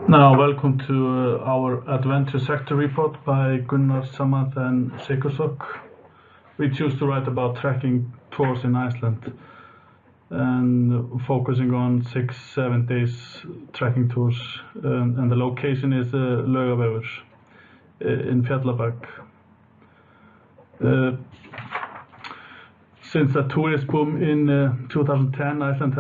Now, welcome to our adventure sector report by Gunnar, Samantha, and Sikkersoq. We choose to write about trekking tours in Iceland and focusing on 6-7 days trekking tours. And the location is Laugavegur in Fjallabak. Since the tourist boom in 2010, Iceland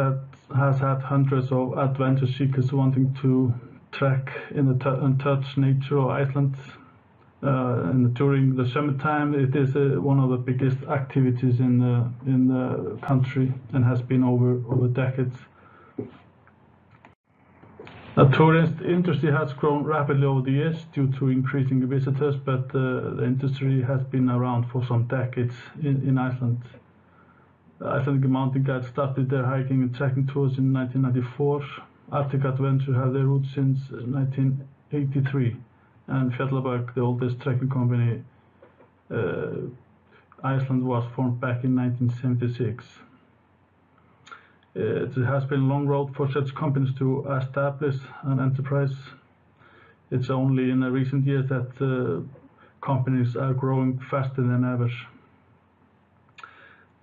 has had hundreds of adventure seekers wanting to trek in the untouched nature of Iceland. And during the summertime, it is one of the biggest activities in the country and has been over decades. The tourist industry has grown rapidly over the years due to increasing visitors, but the industry has been around for some decades in Iceland. Icelandic mountain guides started their hiking and trekking tours in 1994. Arctic Adventure have their roots since 1983, and Fjallabak, the oldest trekking company Iceland, was formed back in 1976. It has been a long road for such companies to establish an enterprise. It's only in the recent years that companies are growing faster than ever.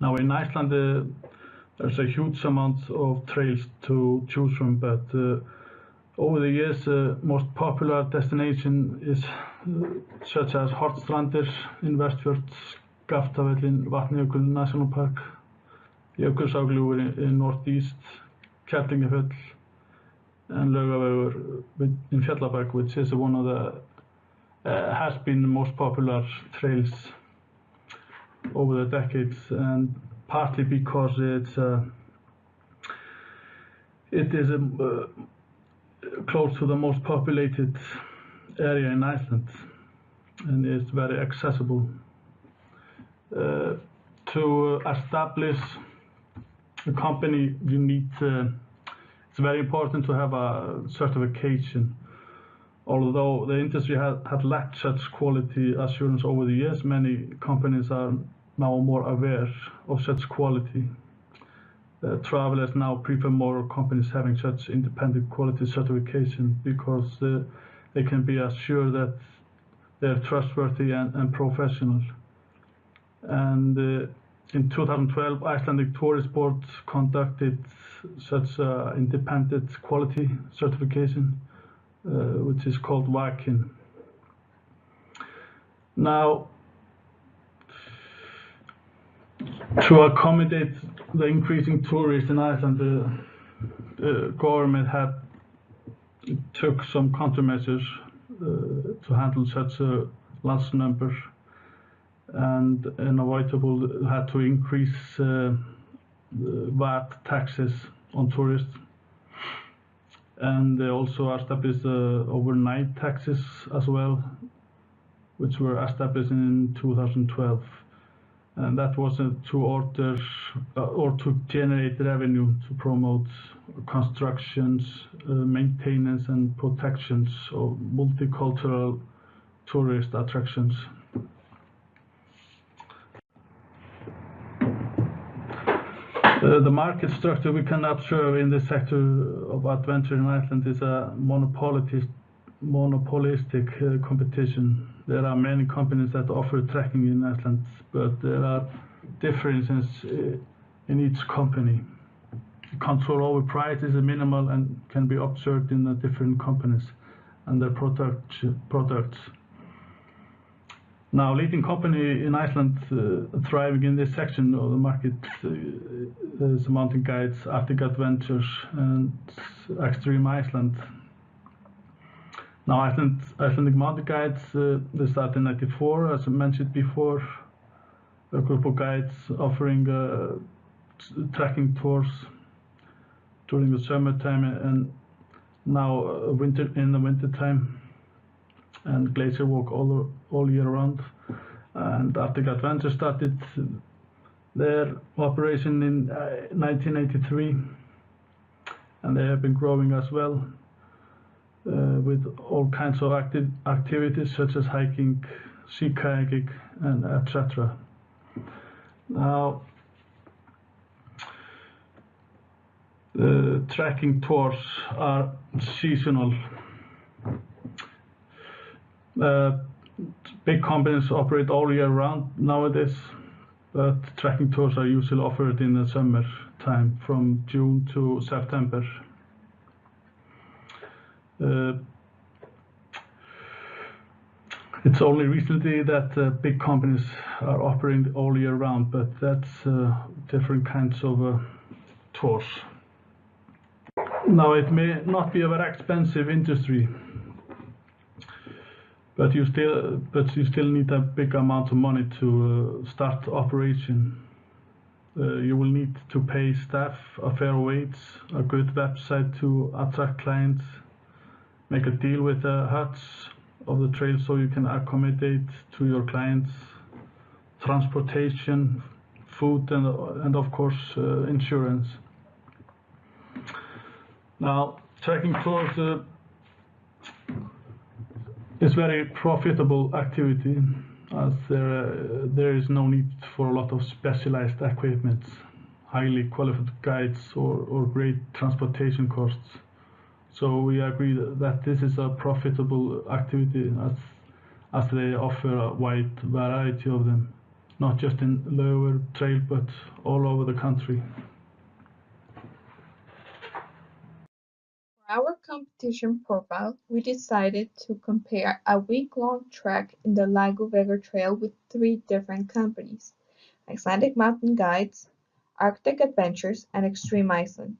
Now in Iceland, there's a huge amount of trails to choose from, but over the years, most popular destination is such as Hornstrandir in Westfjord, Skaftafell, Vatnajökull National Park, Jökulsárgljúfur in Northeast, Kerlingafell, and Laugavegur in Fjallabak, which is one of the has been the most popular trails over the decades, and partly because it is close to the most populated area in Iceland, and it's very accessible. To establish a company, you need it's very important to have a certification. Although the industry had lacked such quality assurance over the years, many companies are now more aware of such quality. Travelers now prefer more companies having such independent quality certification because they can be assured that they're trustworthy and professional. And in 2012, Icelandic Tourist Board conducted such independent quality certification, which is called WAKIN. Now, to accommodate the increasing tourists in Iceland, the government took some countermeasures to handle such a large number, and unavoidable had to increase VAT taxes on tourists, and they also established overnight taxes as well, which were established in 2012. And that was to order or to generate revenue to promote constructions, maintenance, and protections of multicultural tourist attractions. The market structure we can observe in the sector of adventure in Iceland is a monopolistic competition. There are many companies that offer trekking in Iceland, but there are differences in each company. The control over price is minimal and can be observed in the different companies and their products. Now, leading company in Iceland thriving in this section of the market is Mountain Guides, Arctic Adventures, and Extreme Iceland. Now, Icelandic Mountain Guides, they started in 1994, as I mentioned before, a group of guides offering trekking tours during the summertime and now in the winter time, and glacier walk all year round. And Arctic Adventure started their operation in 1983, and they have been growing as well. With all kinds of activities such as hiking, sea kayaking, and etc. Now, the trekking tours are seasonal Uh, Big companies operate all year round nowadays, but trekking tours are usually offered in the summer time from June to September. Uh, it's only recently that big companies are operating all year round, but that's different kinds of tours. Now, it may not be a very expensive industry, but you still need a big amount of money to start operation. You will need to pay staff a fair wage, a good website to attract clients, make a deal with the huts of the trail so you can accommodate to your clients, transportation, food, and of course insurance. Now, trekking tours is very profitable activity as there is no need for a lot of specialized equipment, highly qualified guides or great transportation costs. So we agree that this is a profitable activity as they offer a wide variety of them, not just in lower trail but all over the country. For our competition profile, we decided to compare a week-long trek in the Lago Vega Trail with 3 different companies: Icelandic Mountain Guides, Arctic Adventures, and Extreme Iceland.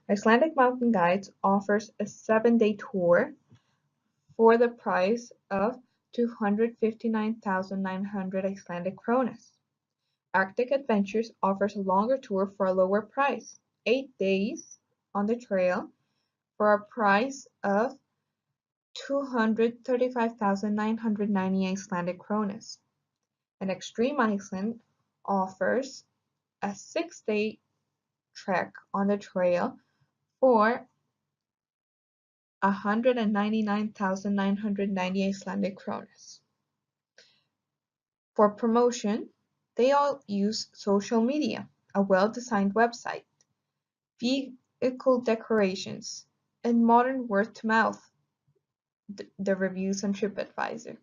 Icelandic Mountain Guides offers a 7-day tour for the price of 259,900 Icelandic kronas. Arctic Adventures offers a longer tour for a lower price, 8 days on the trail for a price of 235,990 Icelandic kronas. And Extreme Iceland offers a 6-day trek on the trail for 199,990 Icelandic kronas. For promotion, they all use social media, a well-designed website, vehicle decorations, and modern word-to-mouth, the reviews on TripAdvisor.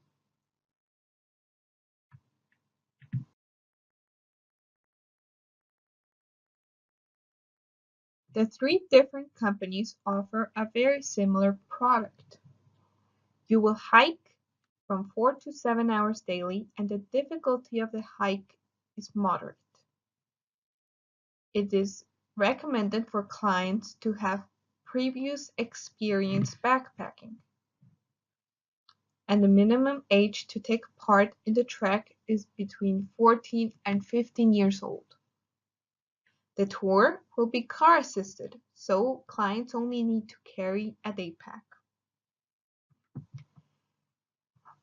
The 3 different companies offer a very similar product. You will hike from 4 to 7 hours daily, and the difficulty of the hike is moderate. It is recommended for clients to have previous experience backpacking, and the minimum age to take part in the trek is between 14 and 15 years old. The tour will be car assisted, so clients only need to carry a day pack.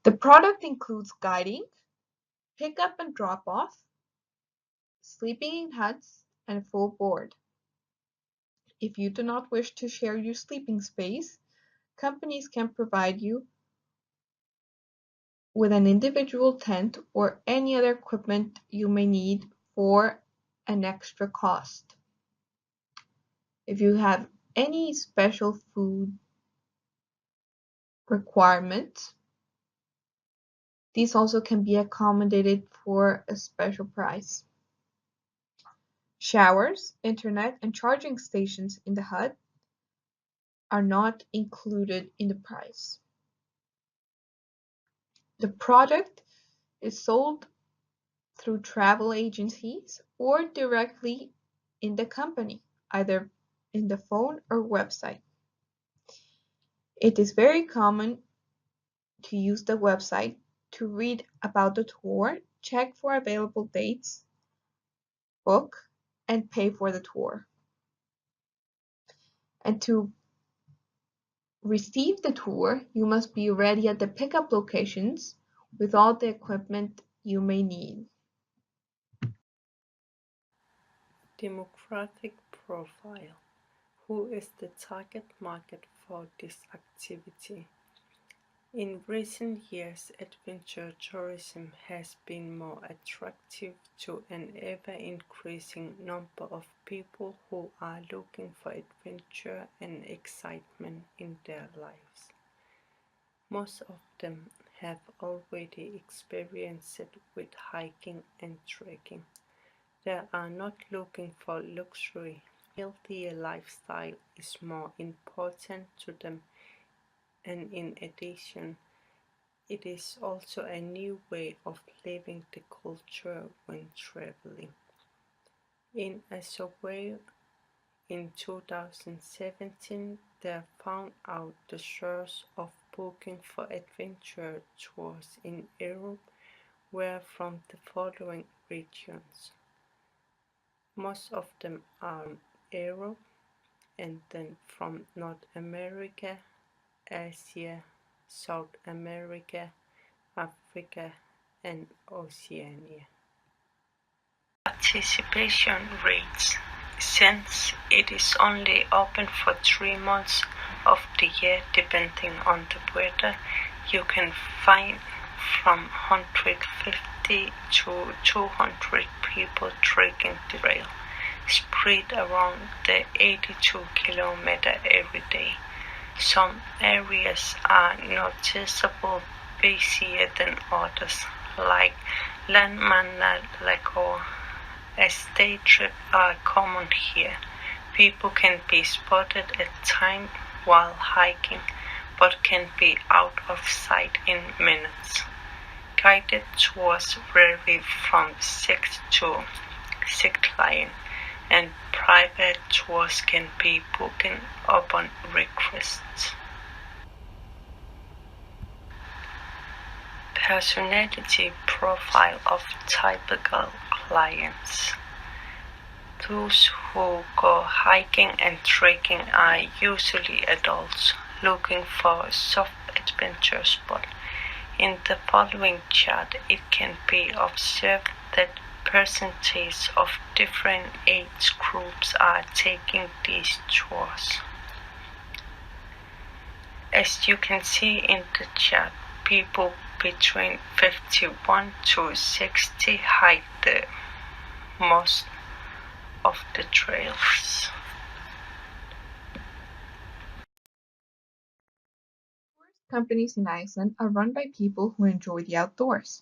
The product includes guiding, pick-up and drop-off, sleeping in huts, and full board. If you do not wish to share your sleeping space, companies can provide you with an individual tent or any other equipment you may need for an extra cost. If you have any special food requirements, these also can be accommodated for a special price. Showers, internet, and charging stations in the hut are not included in the price. The product is sold through travel agencies or directly in the company, either in the phone or website. It is very common to use the website to read about the tour, check for available dates, book, and pay for the tour. And to receive the tour, you must be ready at the pickup locations with all the equipment you may need. Demographic profile. Who is the target market for this activity? In recent years, adventure tourism has been more attractive to an ever-increasing number of people who are looking for adventure and excitement in their lives. Most of them have already experienced it with hiking and trekking. They are not looking for luxury. Healthier lifestyle is more important to them, and in addition, it is also a new way of living the culture when traveling. In a survey in 2017, they found out the source of booking for adventure tours in Europe were from the following regions. Most of them are Europe, and then from North America, Asia, South America, Africa, and Oceania. Participation rates. Since it is only open for 3 months of the year depending on the weather, you can find from 150 to 200 people trekking the trail, spread around the 82-kilometer every day. Some areas are noticeably busier than others, like Landmannalaugar. As day trips are common here, people can be spotted at times while hiking, but can be out of sight in minutes. Guided tours vary from 6 to 6 clients, and private tours can be booked upon request. Personality profile of typical clients. Those who go hiking and trekking are usually adults looking for a soft adventure spot. In the following chart, it can be observed that percentages of different age groups are taking these tours. As you can see in the chart, people between 51 to 60 hike the most of the trails. Tourist companies in Iceland are run by people who enjoy the outdoors.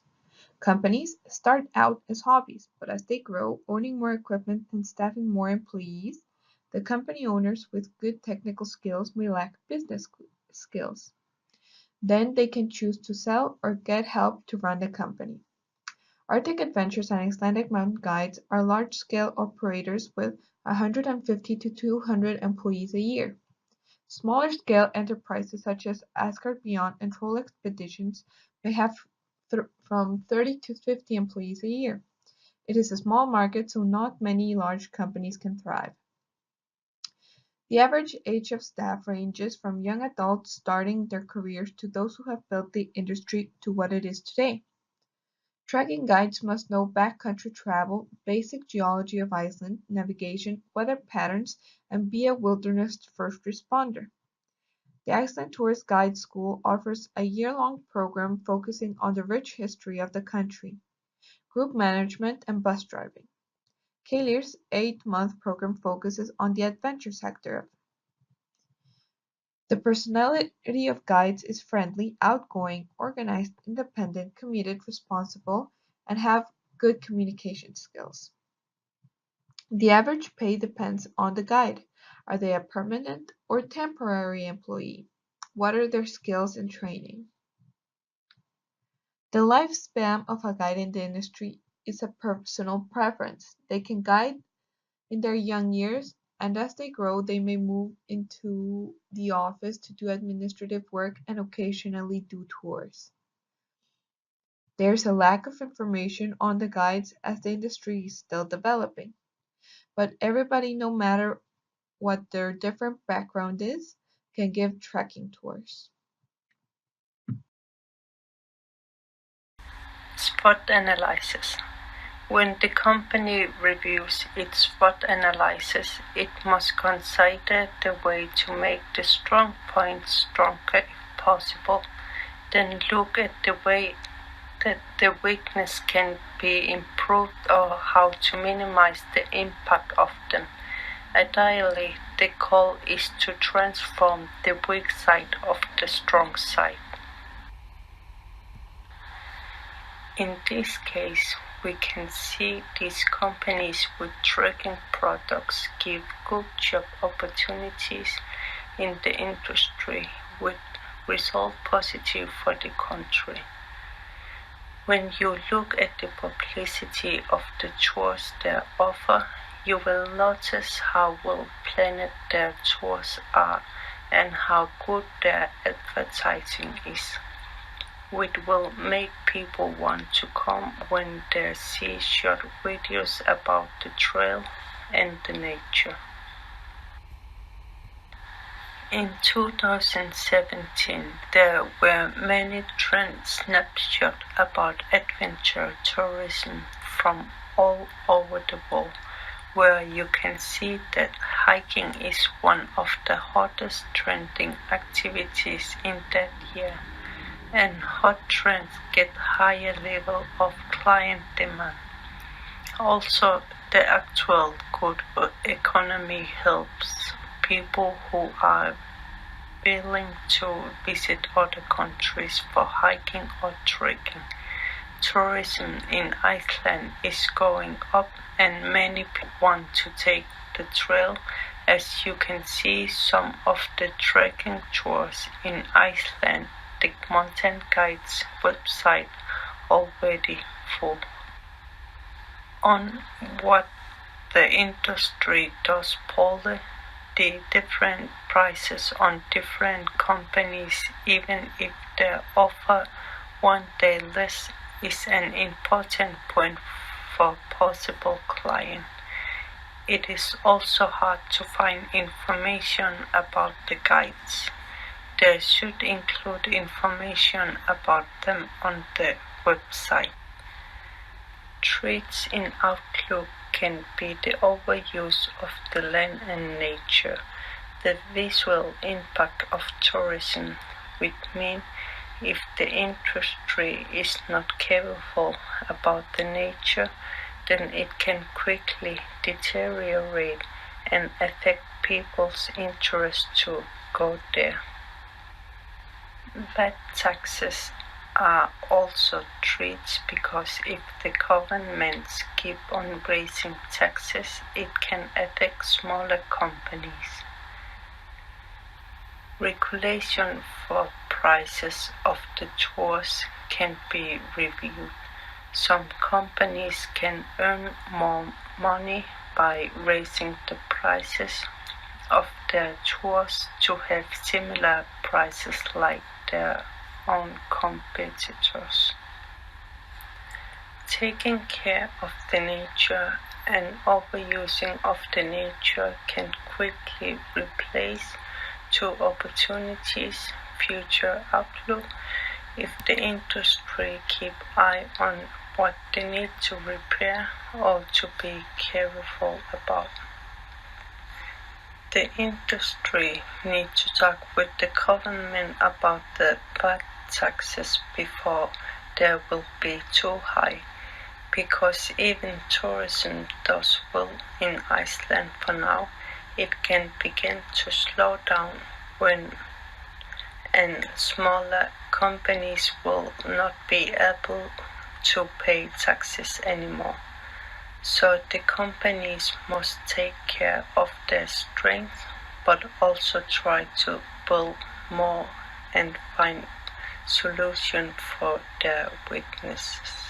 Companies start out as hobbies, but as they grow, owning more equipment and staffing more employees, the company owners with good technical skills may lack business skills. Then they can choose to sell or get help to run the company. Arctic Adventures and Icelandic Mountain Guides are large-scale operators with 150 to 200 employees a year. Smaller-scale enterprises such as Asgard Beyond and Troll Expeditions may have from 30 to 50 employees a year. It is a small market, so not many large companies can thrive. The average age of staff ranges from young adults starting their careers to those who have built the industry to what it is today. Trekking guides must know backcountry travel, basic geology of Iceland, navigation, weather patterns, and be a wilderness first responder. The Iceland Tourist Guide School offers a year-long program focusing on the rich history of the country, group management, and bus driving. Keirir's 8-month program focuses on the adventure sector. The personality of guides is friendly, outgoing, organized, independent, committed, responsible, and have good communication skills. The average pay depends on the guide. Are they a permanent or temporary employee? What are their skills and training? The lifespan of a guide in the industry is a personal preference. They can guide in their young years, and as they grow, they may move into the office to do administrative work and occasionally do tours. There's a lack of information on the guides as the industry is still developing, but everybody, no matter what their different background is, can give trekking tours. SWOT analysis. When the company reviews its SWOT analysis, it must consider the way to make the strong points stronger if possible, then look at the way that the weakness can be improved or how to minimize the impact of them. Ideally, the goal is to transform the weak side of the strong side. In this case, we can see these companies with trekking products give good job opportunities in the industry, which result positive for the country. When you look at the publicity of the tours they offer, you will notice how well planned their tours are and how good their advertising is, which will make people want to come when they see short videos about the trail and the nature. In 2017, there were many trend snapshots about adventure tourism from all over the world, where you can see that hiking is one of the hottest trending activities in that year, and hot trends get higher level of client demand. Also, the actual good economy helps people who are willing to visit other countries for hiking or trekking. Tourism in Iceland is going up and many people want to take the trail, as you can see some of the trekking tours in Iceland, the mountain guides website already full. On what the industry does poorly, the different prices on different companies, even if they offer one-day less, is an important point for possible client. It is also hard to find information about the guides. They should include information about them on the website. Traits in Outlook can be the overuse of the land and nature, the visual impact of tourism, which means if the industry is not careful about the nature, then it can quickly deteriorate and affect people's interest to go there. Bad taxes are also threats because if the governments keep on raising taxes, it can affect smaller companies. Regulation for prices of the tours can be reviewed. Some companies can earn more money by raising the prices of their tours to have similar prices like their own competitors. Taking care of the nature and overusing of the nature can quickly replace two opportunities future outlook if the industry keep eye on what they need to repair or to be careful about. The industry needs to talk with the government about the bad taxes before they will be too high, because even tourism does well in Iceland for now, it can begin to slow down when and smaller companies will not be able to pay taxes anymore. So the companies must take care of their strengths, but also try to build more and find solutions for their weaknesses.